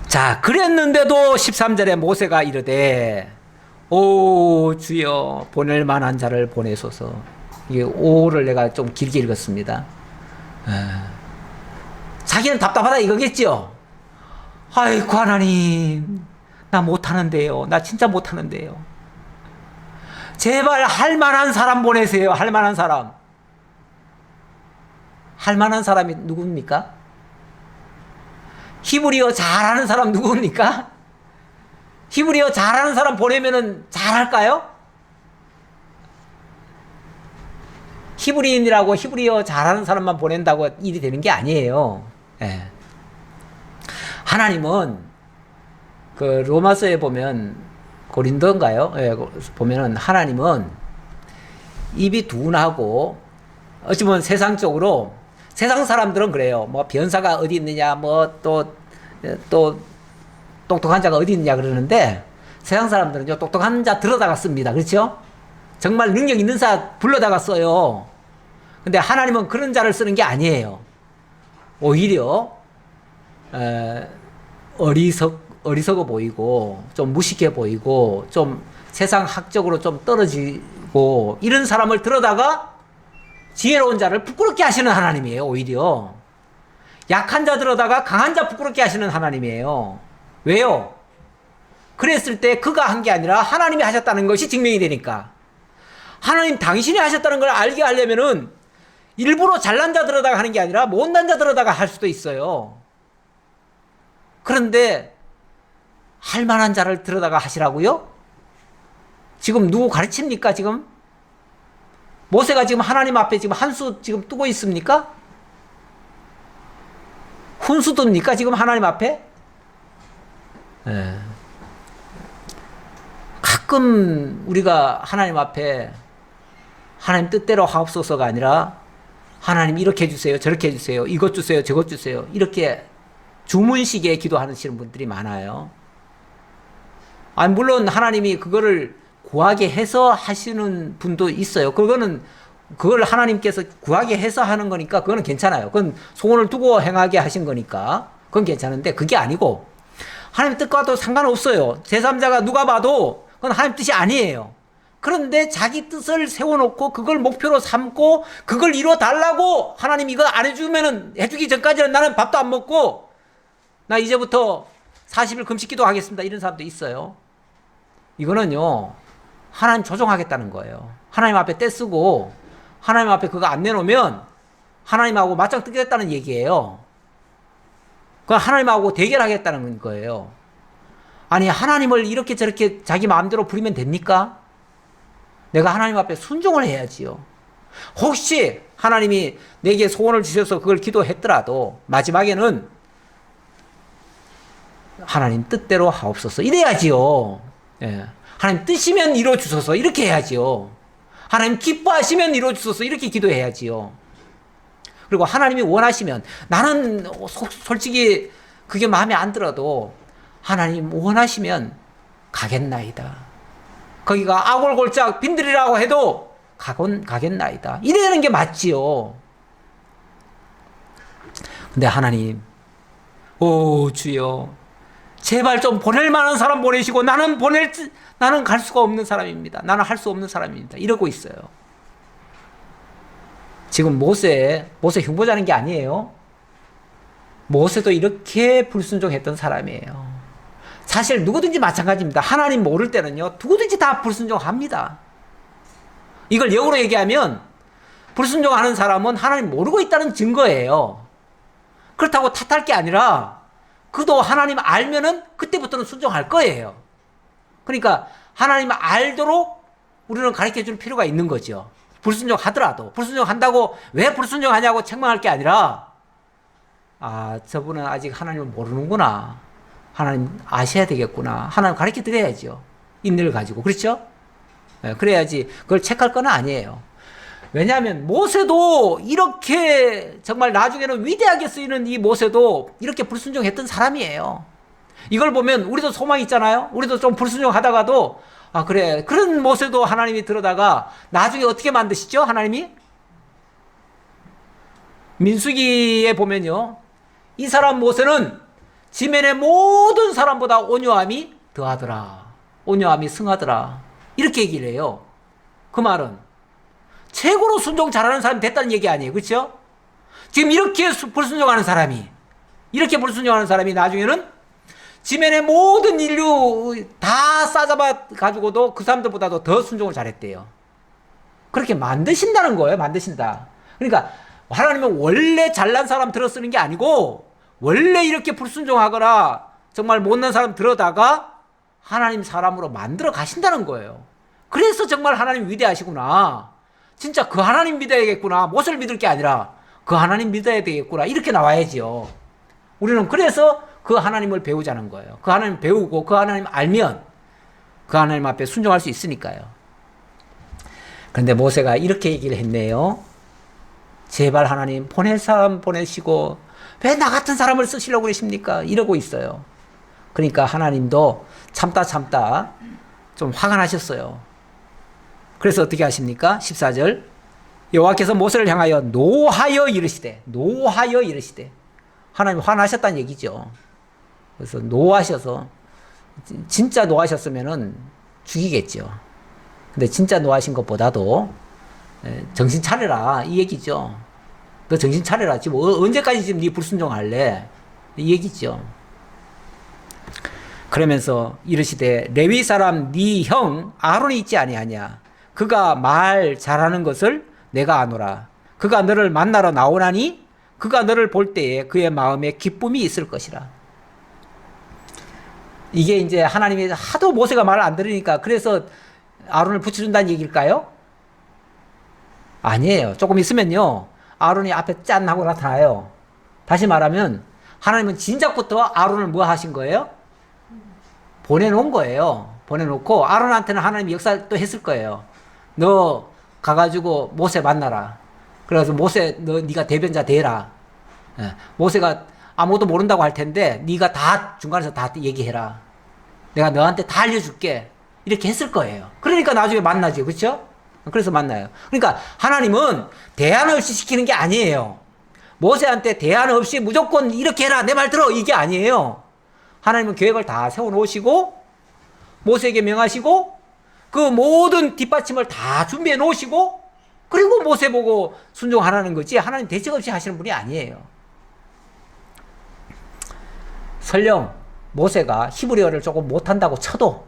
자, 그랬는데도 13절에 모세가 이르되 오 주여 보낼 만한 자를 보내소서. 이게 오를 내가 좀 길게 읽었습니다. 자기는 답답하다 이거겠죠. 아이고 하나님 나 못하는데요. 나 진짜 못하는데요. 제발 할 만한 사람 보내세요. 할 만한 사람. 할 만한 사람이 누굽니까? 히브리어 잘하는 사람 누굽니까? 히브리어 잘하는 사람 보내면은 잘할까요? 히브리인이라고 히브리어 잘하는 사람만 보낸다고 일이 되는 게 아니에요. 예. 하나님은 그 로마서에 보면 고린도인가요? 예, 보면은 하나님은 입이 둔하고 어찌 보면 세상적으로 세상 사람들은 그래요. 뭐 변사가 어디 있느냐, 뭐 또 똑똑한 자가 어디 있느냐 그러는데 세상 사람들은요, 똑똑한 자 들어다가 씁니다. 그렇죠? 정말 능력 있는 자 불러다가 써요. 근데 하나님은 그런 자를 쓰는 게 아니에요. 오히려 어리석어 보이고 좀 무식해 보이고 좀 세상 학적으로 좀 떨어지고 이런 사람을 들어다가 지혜로운 자를 부끄럽게 하시는 하나님이에요. 오히려 약한 자 들어다가 강한 자 부끄럽게 하시는 하나님이에요. 왜요? 그랬을 때 그가 한 게 아니라 하나님이 하셨다는 것이 증명이 되니까. 하나님 당신이 하셨다는 걸 알게 하려면은 일부러 잘난 자 들어다가 하는 게 아니라 못난 자 들어다가 할 수도 있어요. 그런데 할 만한 자를 들어다가 하시라고요? 지금 누구 가르칩니까, 지금? 모세가 지금 하나님 앞에 지금 한 수 지금 뜨고 있습니까? 훈수 둡니까, 지금 하나님 앞에? 네. 가끔 우리가 하나님 앞에 하나님 뜻대로 하옵소서가 아니라 하나님 이렇게 해주세요, 저렇게 해주세요, 이것 주세요, 저것 주세요, 이렇게 주문식의 기도하시는 분들이 많아요. 아니, 물론 하나님이 그거를 구하게 해서 하시는 분도 있어요. 그걸 하나님께서 구하게 해서 하는 거니까 그거는 괜찮아요. 그건 소원을 두고 행하게 하신 거니까 그건 괜찮은데, 그게 아니고 하나님 뜻과도 상관없어요. 제3자가 누가 봐도 그건 하나님 뜻이 아니에요. 그런데 자기 뜻을 세워놓고 그걸 목표로 삼고 그걸 이뤄달라고 하나님 이거 안 해주면은, 해주기 전까지는 나는 밥도 안 먹고 나 이제부터 40일 금식기도 하겠습니다, 이런 사람도 있어요. 이거는요, 하나님 조종하겠다는 거예요. 하나님 앞에 떼쓰고 하나님 앞에 그거 안 내놓으면 하나님하고 맞짱 뜨겠다는 얘기예요. 그 하나님하고 대결하겠다는 거예요. 아니, 하나님을 이렇게 저렇게 자기 마음대로 부리면 됩니까? 내가 하나님 앞에 순종을 해야지요. 혹시 하나님이 내게 소원을 주셔서 그걸 기도했더라도 마지막에는 하나님 뜻대로 하옵소서 이래야지요. 예. 하나님 뜻이면 이루어주소서 이렇게 해야지요. 하나님 기뻐하시면 이루어주소서 이렇게 기도해야지요. 그리고 하나님이 원하시면, 나는 솔직히 그게 마음에 안 들어도 하나님 원하시면 가겠나이다. 거기가 아골골짝 빈들이라고 해도 가겠나이다. 이래는 게 맞지요. 근데 하나님, 오 주여, 제발 좀 보낼 만한 사람 보내시고 나는 갈 수가 없는 사람입니다. 나는 할 수 없는 사람입니다. 이러고 있어요. 지금 모세 흉보자는 게 아니에요. 모세도 이렇게 불순종했던 사람이에요. 사실 누구든지 마찬가지입니다. 하나님 모를 때는요, 누구든지 다 불순종합니다. 이걸 역으로 얘기하면 불순종하는 사람은 하나님 모르고 있다는 증거예요. 그렇다고 탓할 게 아니라 그도 하나님 알면은 그때부터는 순종할 거예요. 그러니까 하나님 알도록 우리는 가르쳐 줄 필요가 있는 거죠. 불순종하더라도. 불순종한다고 왜 불순종하냐고 책망할 게 아니라, 아, 저분은 아직 하나님을 모르는구나, 하나님 아셔야 되겠구나, 하나님 가르쳐 드려야죠. 인내를 가지고. 그렇죠? 네, 그래야지. 그걸 체크할 건 아니에요. 왜냐하면 모세도 이렇게 정말 나중에는 위대하게 쓰이는 이 모세도 이렇게 불순종했던 사람이에요. 이걸 보면 우리도 소망이 있잖아요. 우리도 좀 불순종하다가도, 아 그래, 그런 모세도 하나님이 들어다가 나중에 어떻게 만드시죠? 하나님이 민수기에 보면요, 이 사람 모세는 지면의 모든 사람보다 온유함이 더하더라, 온유함이 승하더라, 이렇게 얘기를 해요. 그 말은 최고로 순종 잘하는 사람이 됐다는 얘기 아니에요. 그렇죠? 지금 이렇게 불순종하는 사람이 나중에는 지면의 모든 인류 다 싸잡아 가지고도 그 사람들보다도 더 순종을 잘했대요. 그렇게 만드신다는 거예요. 만드신다. 그러니까 하나님은 원래 잘난 사람 들어 쓰는 게 아니고, 원래 이렇게 불순종하거나 정말 못난 사람 들어다가 하나님 사람으로 만들어 가신다는 거예요. 그래서 정말 하나님 위대하시구나, 진짜 그 하나님 믿어야겠구나, 모세를 믿을 게 아니라 그 하나님 믿어야 되겠구나, 이렇게 나와야지요. 우리는 그래서 그 하나님을 배우자는 거예요. 그 하나님 배우고 그 하나님 알면 그 하나님 앞에 순종할 수 있으니까요. 그런데 모세가 이렇게 얘기를 했네요. 제발 하나님 보낼 사람 보내시고 왜 나 같은 사람을 쓰시려고 그러십니까? 이러고 있어요. 그러니까 하나님도 참다 좀 화가 나셨어요. 그래서 어떻게 하십니까? 14절. 여호와께서 모세를 향하여 노하여 이르시되 하나님 화나셨다는 얘기죠. 그래서 노하셔서 진짜 노하셨으면은 죽이겠죠. 근데 진짜 노하신 것보다도 정신 차려라 이 얘기죠. 너 정신 차려라. 지금 언제까지 지금 네 불순종할래? 이 얘기죠. 그러면서 이르시되 레위 사람 네 형 아론이 있지 아니하냐? 그가 말 잘하는 것을 내가 아노라. 그가 너를 만나러 나오나니 그가 너를 볼 때에 그의 마음에 기쁨이 있을 것이라. 이게 이제 하나님이 하도 모세가 말을 안 들으니까 그래서 아론을 붙여준다는 얘기일까요? 아니에요. 조금 있으면요 아론이 앞에 짠 하고 나타나요. 다시 말하면 하나님은 진작부터 아론을 뭐 하신 거예요? 보내놓은 거예요. 보내놓고 아론한테는 하나님이 역사를 또 했을 거예요. 너 가가지고 모세 만나라. 그래서 모세 네가 대변자 되라. 모세가 아무것도 모른다고 할 텐데 네가 다 중간에서 다 얘기해라. 내가 너한테 다 알려줄게. 이렇게 했을 거예요. 그러니까 나중에 만나지. 그렇죠? 그래서 만나요. 그러니까 하나님은 대안 없이 시키는 게 아니에요. 모세한테 대안 없이 무조건 이렇게 해라. 내 말 들어. 이게 아니에요. 하나님은 계획을 다 세워놓으시고 모세에게 명하시고 그 모든 뒷받침을 다 준비해 놓으시고 그리고 모세 보고 순종하라는 거지 하나님 대책 없이 하시는 분이 아니에요. 설령 모세가 히브리어를 조금 못한다고 쳐도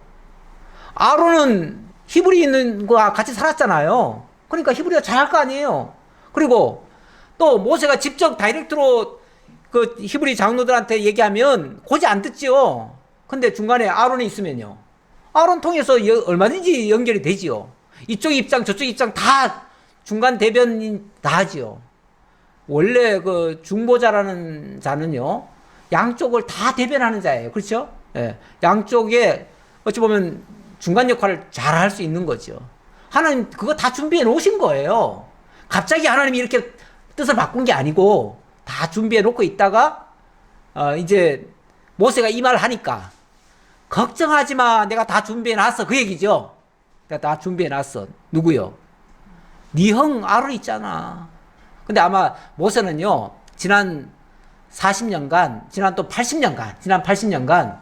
아론은 히브리인과 같이 살았잖아요. 그러니까 히브리어 잘할 거 아니에요. 그리고 또 모세가 직접 다이렉트로 그 히브리 장로들한테 얘기하면 고지 안 듣지요. 근데 중간에 아론이 있으면요. 아론 통해서 얼마든지 연결이 되지요. 이쪽 입장 저쪽 입장 다 중간 대변인 다 하지요. 원래 그 중보자라는 자는요. 양쪽을 다 대변하는 자예요. 그렇죠? 예. 양쪽에 어찌 보면 중간 역할을 잘 할 수 있는 거죠. 하나님 그거 다 준비해 놓으신 거예요. 갑자기 하나님이 이렇게 뜻을 바꾼 게 아니고 다 준비해 놓고 있다가 이제 모세가 이 말을 하니까 걱정하지 마. 내가 다 준비해 놨어. 그 얘기죠. 내가 다 준비해 놨어. 누구요? 네 형 아론 있잖아. 근데 아마 모세는요. 지난 40년간, 지난 또 80년간, 지난 80년간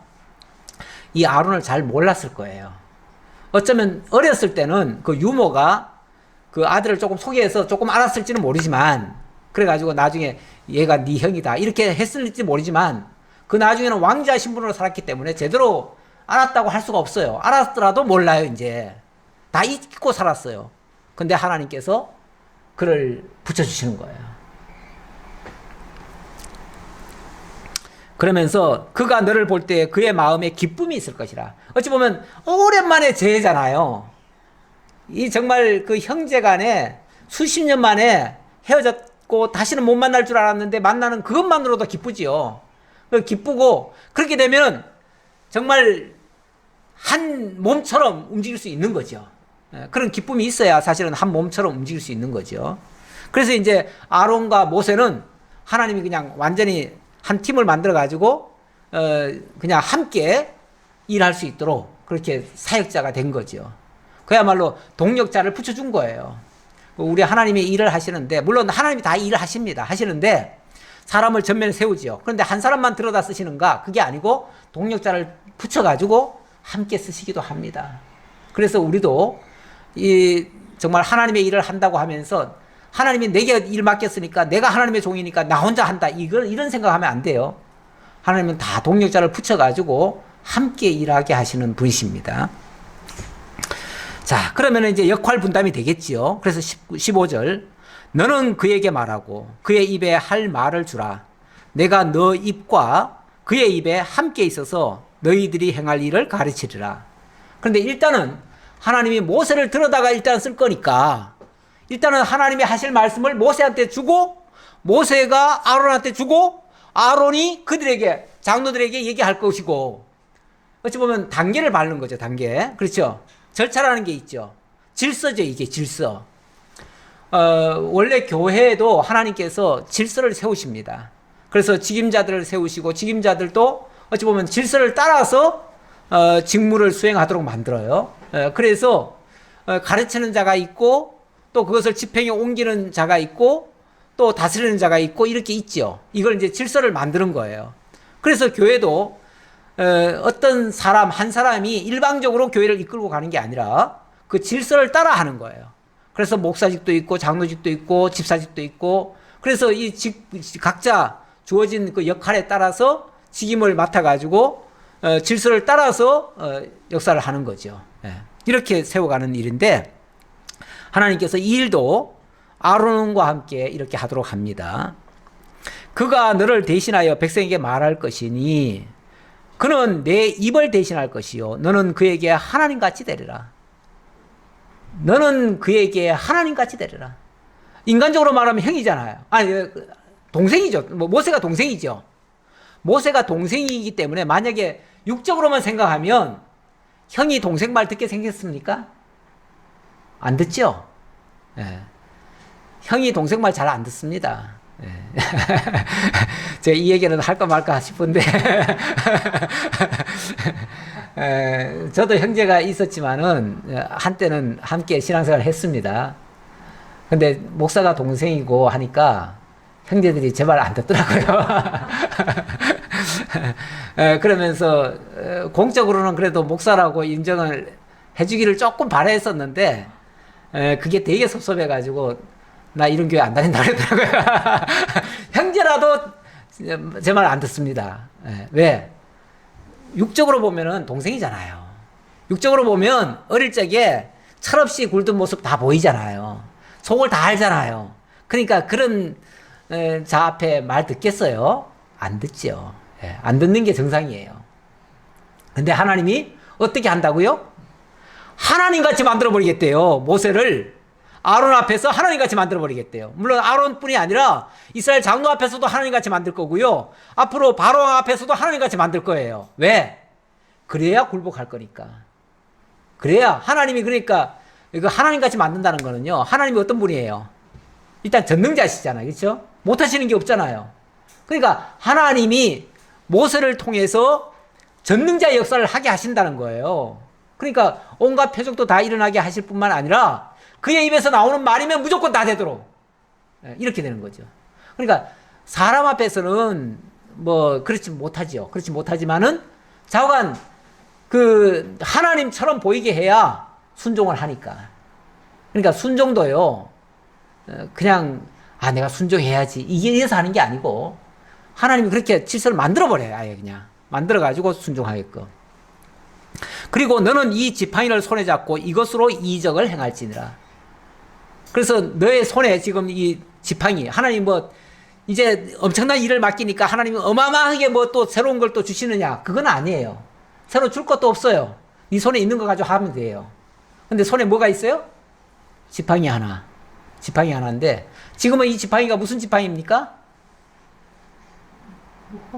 이 아론을 잘 몰랐을 거예요. 어쩌면 어렸을 때는 그 유모가 그 아들을 조금 소개해서 조금 알았을지는 모르지만 그래가지고 나중에 얘가 네 형이다 이렇게 했을지 모르지만 그 나중에는 왕자 신분으로 살았기 때문에 제대로 알았다고 할 수가 없어요. 알았더라도 몰라요. 이제 다 잊고 살았어요. 근데 하나님께서 그를 붙여주시는 거예요. 그러면서 그가 너를 볼 때 그의 마음에 기쁨이 있을 것이라. 어찌 보면 오랜만에 재회잖아요. 이 정말 그 형제 간에 수십 년 만에 헤어졌고 다시는 못 만날 줄 알았는데 만나는 그것만으로도 기쁘지요. 기쁘고 그렇게 되면 정말 한 몸처럼 움직일 수 있는 거죠. 그런 기쁨이 있어야 사실은 한 몸처럼 움직일 수 있는 거죠. 그래서 이제 아론과 모세는 하나님이 그냥 완전히 한 팀을 만들어 가지고 그냥 함께 일할 수 있도록 그렇게 사역자가 된 거죠. 그야말로 동력자를 붙여준 거예요. 우리 하나님이 일을 하시는데 물론 하나님이 다 일을 하시는데 사람을 전면에 세우지요. 그런데 한 사람만 들여다 쓰시는가? 그게 아니고 동력자를 붙여가지고 함께 쓰시기도 합니다. 그래서 우리도 이 정말 하나님의 일을 한다고 하면서 하나님이 내게 일 맡겼으니까 내가 하나님의 종이니까 나 혼자 한다. 이런 생각하면 안 돼요. 하나님은 다 동력자를 붙여가지고 함께 일하게 하시는 분이십니다. 자, 그러면 이제 역할 분담이 되겠지요. 그래서 15절. 너는 그에게 말하고 그의 입에 할 말을 주라. 내가 너 입과 그의 입에 함께 있어서 너희들이 행할 일을 가르치리라. 그런데 일단은 하나님이 모세를 들어다가 일단 쓸 거니까 일단은 하나님이 하실 말씀을 모세한테 주고 모세가 아론한테 주고 아론이 그들에게 장로들에게 얘기할 것이고 어찌 보면 단계를 밟는 거죠. 단계. 그렇죠. 절차라는 게 있죠. 질서죠. 이게 질서. 원래 교회에도 하나님께서 질서를 세우십니다. 그래서 직임자들을 세우시고 직임자들도 어찌 보면 질서를 따라서 직무를 수행하도록 만들어요. 그래서 가르치는 자가 있고 또 그것을 집행에 옮기는 자가 있고 또 다스리는 자가 있고 이렇게 있죠. 이걸 이제 질서를 만드는 거예요. 그래서 교회도 어떤 사람 한 사람이 일방적으로 교회를 이끌고 가는 게 아니라 그 질서를 따라 하는 거예요. 그래서 목사직도 있고 장로직도 있고 집사직도 있고 그래서 이 각자 주어진 그 역할에 따라서 직임을 맡아가지고 질서를 따라서 역사를 하는 거죠. 이렇게 세워가는 일인데 하나님께서 이 일도 아론과 함께 이렇게 하도록 합니다. 그가 너를 대신하여 백성에게 말할 것이니 그는 내 입을 대신할 것이요 너는 그에게 하나님같이 되리라. 너는 그에게 하나님같이 되리라. 인간적으로 말하면 형이잖아요. 아니 동생이죠. 모세가 동생이죠. 모세가 동생이기 때문에 만약에 육적으로만 생각하면 형이 동생 말 듣게 생겼습니까? 안 듣죠? 예. 형이 동생 말 잘 안 듣습니다. 예. 제가 이 얘기는 할까 말까 싶은데 저도 형제가 있었지만은 한때는 함께 신앙생활을 했습니다. 근데 목사가 동생이고 하니까 형제들이 제 말 안 듣더라고요. 그러면서 공적으로는 그래도 목사라고 인정을 해주기를 조금 바라했었는데 그게 되게 섭섭해가지고 나 이런 교회 안 다닌다 그러더라고요. 형제라도 제 말 안 듣습니다. 왜? 육적으로 보면은 동생이잖아요. 육적으로 보면 어릴 적에 철없이 굴던 모습 다 보이잖아요. 속을 다 알잖아요. 그러니까 그런 자 앞에 말 듣겠어요? 안 듣죠. 안 듣는 게 정상이에요. 근데 하나님이 어떻게 한다고요? 하나님같이 만들어버리겠대요. 모세를 아론 앞에서 하나님같이 만들어버리겠대요. 물론 아론뿐이 아니라 이스라엘 장로 앞에서도 하나님같이 만들 거고요. 앞으로 바로 앞에서도 하나님같이 만들 거예요. 왜? 그래야 굴복할 거니까. 그래야 하나님이 그러니까 이거 하나님같이 만든다는 거는요. 하나님이 어떤 분이에요? 일단 전능자시잖아요. 그렇죠? 못하시는 게 없잖아요. 그러니까 하나님이 모세를 통해서 전능자의 역사를 하게 하신다는 거예요. 그러니까 온갖 표적도 다 일어나게 하실 뿐만 아니라 그의 입에서 나오는 말이면 무조건 다 되도록 이렇게 되는 거죠. 그러니까 사람 앞에서는 뭐 그렇지 못하지요. 그렇지 못하지만은 자관 그 하나님처럼 보이게 해야 순종을 하니까. 그러니까 순종도요. 그냥 내가 순종해야지 이게 위해서 하는 게 아니고 하나님이 그렇게 질서를 만들어버려요. 아예 그냥 만들어가지고 순종하게끔. 그리고 너는 이 지팡이를 손에 잡고 이것으로 이적을 행할지니라. 그래서 너의 손에 지금 이 지팡이 하나님 뭐 이제 엄청난 일을 맡기니까 하나님이 어마어마하게 뭐 또 새로운 걸 또 주시느냐, 그건 아니에요. 새로 줄 것도 없어요. 네 손에 있는 거 가지고 하면 돼요. 근데 손에 뭐가 있어요? 지팡이 하나. 지팡이 하나인데 지금은 이 지팡이가 무슨 지팡이입니까?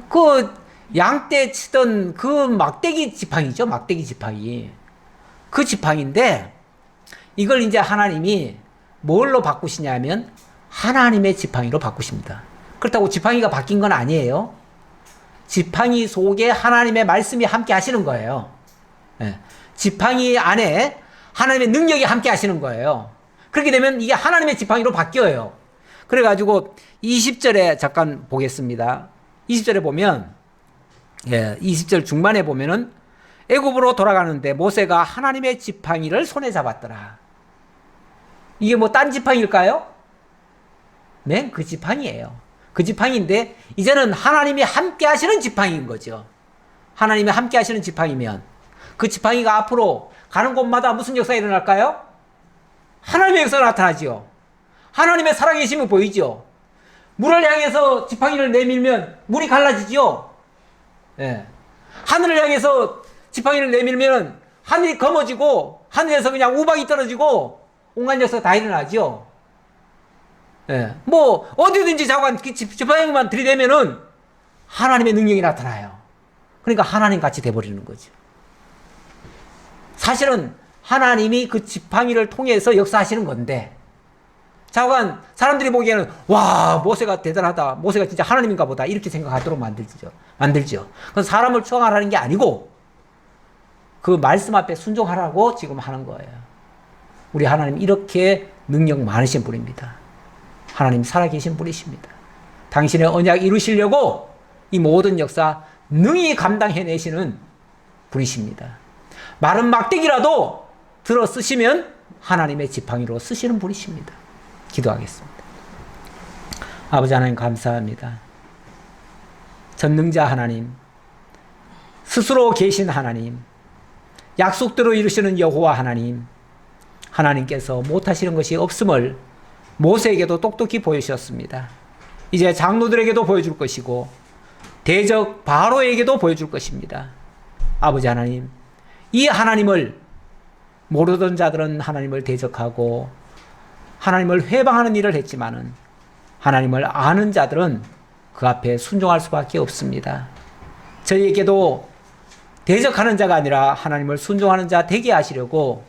그 양떼 치던 그 막대기 지팡이죠. 막대기 지팡이. 그 지팡이인데 이걸 이제 하나님이 뭘로 바꾸시냐면 하나님의 지팡이로 바꾸십니다. 그렇다고 지팡이가 바뀐 건 아니에요. 지팡이 속에 하나님의 말씀이 함께 하시는 거예요. 지팡이 안에 하나님의 능력이 함께 하시는 거예요. 그렇게 되면 이게 하나님의 지팡이로 바뀌어요. 그래가지고 20절에 잠깐 보겠습니다. 20절에 보면 20절 중반에 보면은 애굽으로 돌아가는데 모세가 하나님의 지팡이를 손에 잡았더라. 이게 뭐 딴 지팡이일까요? 네, 그 지팡이에요. 그 지팡이인데 이제는 하나님이 함께 하시는 지팡이인 거죠. 하나님이 함께 하시는 지팡이면 그 지팡이가 앞으로 가는 곳마다 무슨 역사가 일어날까요? 하나님의 역사가 나타나죠. 하나님의 살아계심이 보이죠. 물을 향해서 지팡이를 내밀면 물이 갈라지죠. 하늘을 향해서 지팡이를 내밀면 하늘이 검어지고 하늘에서 그냥 우박이 떨어지고 온갖 역사가 다 일어나죠. 뭐 어디든지 자관 지팡이만 들이대면은 하나님의 능력이 나타나요. 그러니까 하나님 같이 돼버리는 거죠. 사실은 하나님이 그 지팡이를 통해서 역사하시는 건데 자관 사람들이 보기에는 와 모세가 대단하다. 모세가 진짜 하나님인가 보다. 이렇게 생각하도록 만들죠. 그건 사람을 추앙하라는 게 아니고 그 말씀 앞에 순종하라고 지금 하는 거예요. 우리 하나님 이렇게 능력 많으신 분입니다. 하나님 살아계신 분이십니다. 당신의 언약 이루시려고 이 모든 역사 능히 감당해내시는 분이십니다. 마른 막대기라도 들어 쓰시면 하나님의 지팡이로 쓰시는 분이십니다. 기도하겠습니다. 아버지 하나님 감사합니다. 전능자 하나님, 스스로 계신 하나님, 약속대로 이루시는 여호와 하나님, 하나님께서 못하시는 것이 없음을 모세에게도 똑똑히 보여주셨습니다. 이제 장로들에게도 보여줄 것이고 대적 바로에게도 보여줄 것입니다. 아버지 하나님, 이 하나님을 모르던 자들은 하나님을 대적하고 하나님을 회방하는 일을 했지만은 하나님을 아는 자들은 그 앞에 순종할 수밖에 없습니다. 저희에게도 대적하는 자가 아니라 하나님을 순종하는 자 되게 하시려고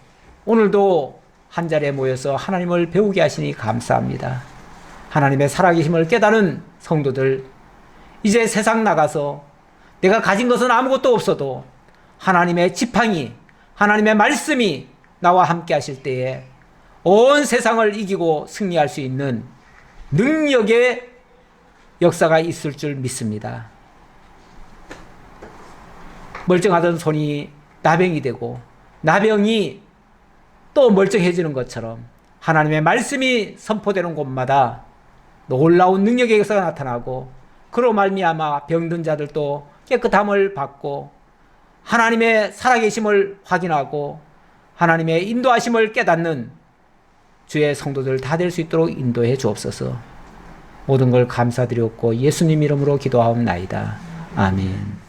오늘도 한자리에 모여서 하나님을 배우게 하시니 감사합니다. 하나님의 살아계심을 깨달은 성도들, 이제 세상 나가서 내가 가진 것은 아무것도 없어도 하나님의 지팡이, 하나님의 말씀이 나와 함께 하실 때에 온 세상을 이기고 승리할 수 있는 능력의 역사가 있을 줄 믿습니다. 멀쩡하던 손이 나병이 되고 나병이 또 멀쩡해지는 것처럼 하나님의 말씀이 선포되는 곳마다 놀라운 능력의 역사가 나타나고 그로 말미암아 병든 자들도 깨끗함을 받고 하나님의 살아계심을 확인하고 하나님의 인도하심을 깨닫는 주의 성도들 다 될 수 있도록 인도해 주옵소서. 모든 걸 감사드렸고 예수님 이름으로 기도하옵나이다. 아멘.